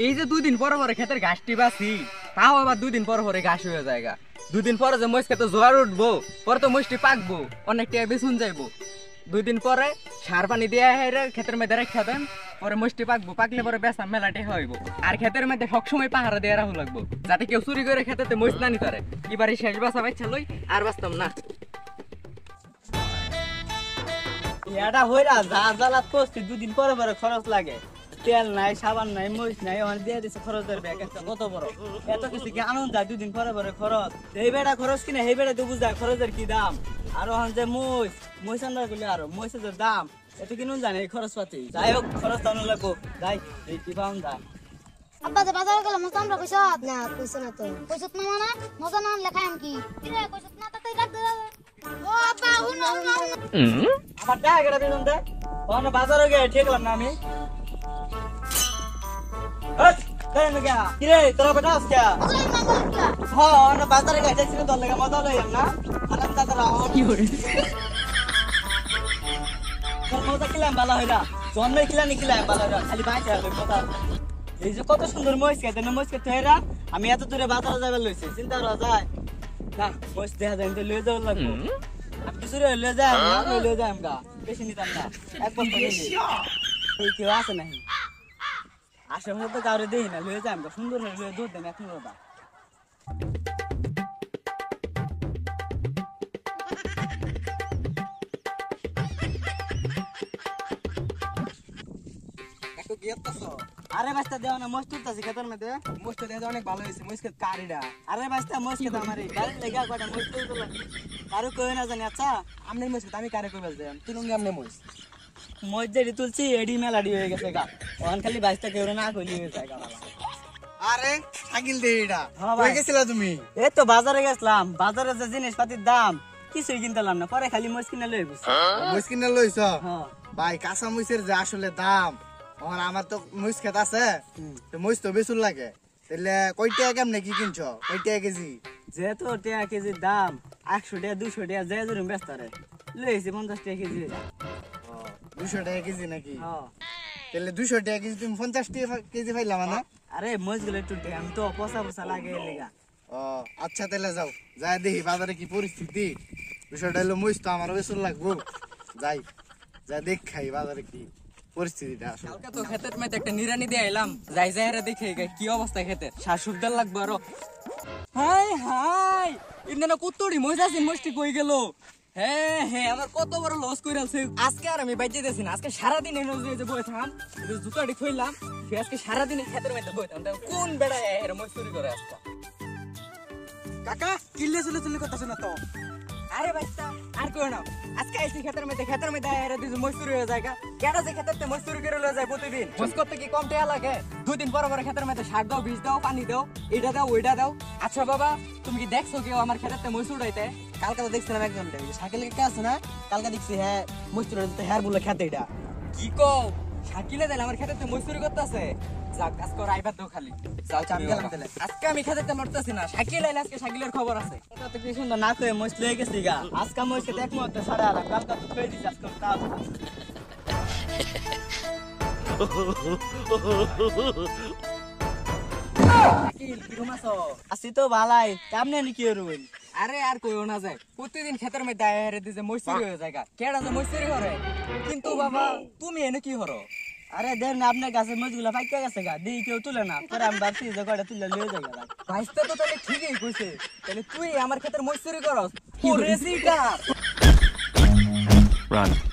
এই যে 2 দিন পরে পরে ক্ষেতের ঘাসটি বাসি, তাও আবার 2 দিন পরে পরে ঘাস হয়ে যায়গা। 2 দিন পরে যে মহিষ খেতে জোয়ার উঠবো, পরে তো মহিষটি পাকবো, অনেকটা বেসুন যাইবো। 2 দিন পরে সার পানি দিয়ে ক্ষেতের মধ্যে রেখে দেন, পরে মহিষটি পাকবো, পাকলে পরে বেসা মেলাটি হইব। আর ক্ষেতের মধ্যে সবসময় পাহারা দিয়ে রাখা লাগবো, যাতে কেউ চুরি করে খেতে মহিষ না নিতে পারে। এবারে শেষ বাসা বাইছা লই, আর বাঁচতাম না। এটা হইরা যা জ্বালাত করছি 2 দিন পরে পরে খরচ লাগে। তেল নাই, সাবান নাই, মরিচ নাই, ওখানে দিয়ে দিচ্ছে খরচের ব্যাগ একটা কত বড়। এত কিছু কি আনন্দ যায় 2 দিন পরে পরে খরচ। এই বেড়া খরচ কিনে এই বেড়া তো বুঝায় খরচের কি দাম। আর ওখানে যে মহিষ আনবার করলে আরো মহিষের যে দাম এত কিনুন জানে এই খরচ পাতি। যাই হোক খরচ তো আনন্দ লাগবো, যাই এই কি পাউন যায়। আব্বা যে বাজারে গেল মজা আমরা কইছ না, কইছ না তো কইছত না মানে মজা না লেখাই আম কি কিরে কইছত না তাতে রাখ দে। ও আব্বা হুনো হুনো আমার টাকা কেটে দিলাম দে, ওখানে বাজারে গিয়ে ঠেকলাম না আমি। কিরে তোরা বেটা আজকে হ্যাঁ বাজারে গেছিল তোর লেগে মজা লইলাম না আরাম দাদারা কি করে মজা কিলাম ভালো হইলা জন্মে কিলানি কিলাম ভালো হইলা খালি বাইতে হবে কথা। এই যে কত সুন্দর মহিষ খেতে না মহিষ খেতে হইরা আমি এত দূরে বাজারে যাবার লইছি চিন্তা করা যায় না। মহিষ দেখা যায় লয়ে যাওয়ার লাগবো আমি কিছু লয়ে যাই লয়ে যাই আমরা বেশি নিতাম না এক বছর কেউ আছে নাকি আশেপাশে তো কাউরে দেখি না লয়ে যাই আমরা সুন্দর লয়ে দুধ দেন এখন দাদা। আরে বাস্তা দেও না মস্ত তুলতাছি খেতের মধ্যে মস্ত দেখে অনেক ভালো হয়েছে মস্ত কারিডা। আরে বাস্তা মস্ত আমার গাড়ি লেগে কয়টা মস্ত তুললাম কারো কই না জানি। আচ্ছা আমনে মস্ত আমি কারে কই বলতে তুলুঙ্গি আমনে মস্ত মজ যেটি তুলছি এডি মেলাডি হয়ে গেছে গা ওখান খালি বাইশটা কেউ না কইলি হয়ে যায় গা। আরে সাইকেল দে এটা কই গেছিলা তুমি? এই তো বাজারে গেছলাম, বাজারে যে জিনিসপাতির দাম কিছুই কিনতেলাম না, পরে খালি মজ কিনে লই গেছি। মহিষ কিনে লইছ? হ্যাঁ ভাই কাঁচা মহিষের যে আসলে দাম, আমার তো মহিষ খেত আছে, তো মহিষ তো বেচুর লাগে। তাহলে কয় টাকা কেমনে কি কিনছ? কয় টাকা কেজি? যেহেতু টাকা কেজির দাম 100 টাকা 200 টাকা যে জরুম ব্যস্ত রে লইছি 50 টাকা কেজি। 200 টাকা কেজি নাকি? হ্যাঁ তাহলে 200 টাকা কেজি তুমি 50 টাকা কেজি পাইলা মানে? আরে মজ গুলো একটু আমি তো পচা পচা লাগে লেগা। ও আচ্ছা তাহলে যাও যাই দেখি বাজারে কি পরিস্থিতি। 200 টাকা হলো মহিষ তো আমার বেচুর লাগবো, যাই যা দেখ খাই বাজারে কি পরিস্থিতিটা আসলে। কালকে তো ক্ষেতের মধ্যে একটা নিরানি দিয়ে এলাম, যাই যাই রে দেখে কি অবস্থা ক্ষেতের, শাশুকদার লাগবে আরো। হাই হাই ইন্দানা কতড়ি মহিষ আছে, মহিষটি কই গেল? হ্যাঁ হ্যাঁ আমার কত বড় লস করে আছে আজকে। আর আমি বাইতে দিয়েছি না আজকে সারাদিন এনে বই থাম জুতাটি থইলাম, সে আজকে সারাদিন ক্ষেতের মধ্যে বই থাম। কোন বেড়ায় মহিষ চুরি করে আজকে? কাকা কিল্লে চলে চলে কথা শোনা তো। আরে বাচ্চা আর কই না, আজকে আইছি ক্ষেতের মধ্যে এরা দিছে মজদুরি হয়ে যায়। কেন যে ক্ষেতের মজদুরি করে লয়ে যায় প্রতিদিন? মজ করতে কি কম টাকা লাগে? 2 দিন পর পর ক্ষেতের মধ্যে সার দাও, বীজ দাও, পানি দাও, এটা দাও ওইটা দাও। আচ্ছা বাবা তুমি কি দেখছো কেউ আমার ক্ষেতের মজদুর উড়াইতে? কালকে তো দেখছিলাম একজন সাইকেল কে আছে না, কালকে দেখছি হ্যাঁ মস্তুর হেয়ার বলে খেতে এটা কি কও শাকিলে দিলে আমার ক্ষেতের মজদুরি করতেছে? যাক আজকে ওর আইবার দাও খালি যাও আমি গেলাম তাহলে। আজকে আমি ক্ষেতেতে মরতেছি না, শাকিল আইলে আজকে শাকিলের খবর আছে। এটা তো কি সুন্দর না কয়ে মস্ত লয়ে গেছি গা। আজকে মস্ত এক মুহূর্তে সারা আলাম, কালকে তো কই দিছি আজকে তাও শাকিল কি ঘুমাছো? আসি তো ভালাই কেমনে নি কি রুইন? আরে আর কইও না যায়, প্রতিদিন ক্ষেতের মধ্যে আইরে দিছে মজদুরি হয়ে যায়। কেডা যে মজদুরি করে? কিন্তু বাবা তুমি এনে কি হরো? আরে দেন না আপনার কাছে মজগুলা পাইকা গেছে গা, দিই কেউ তুলে না, পরে আমি ভাবছি যে কয়টা তুলে লয়ে যাই গা। ভাইস্তা তো তাহলে ঠিকই কইছে, তাহলে তুই আমার ক্ষেতের মজদুরি করস? ওরে সিটা Run.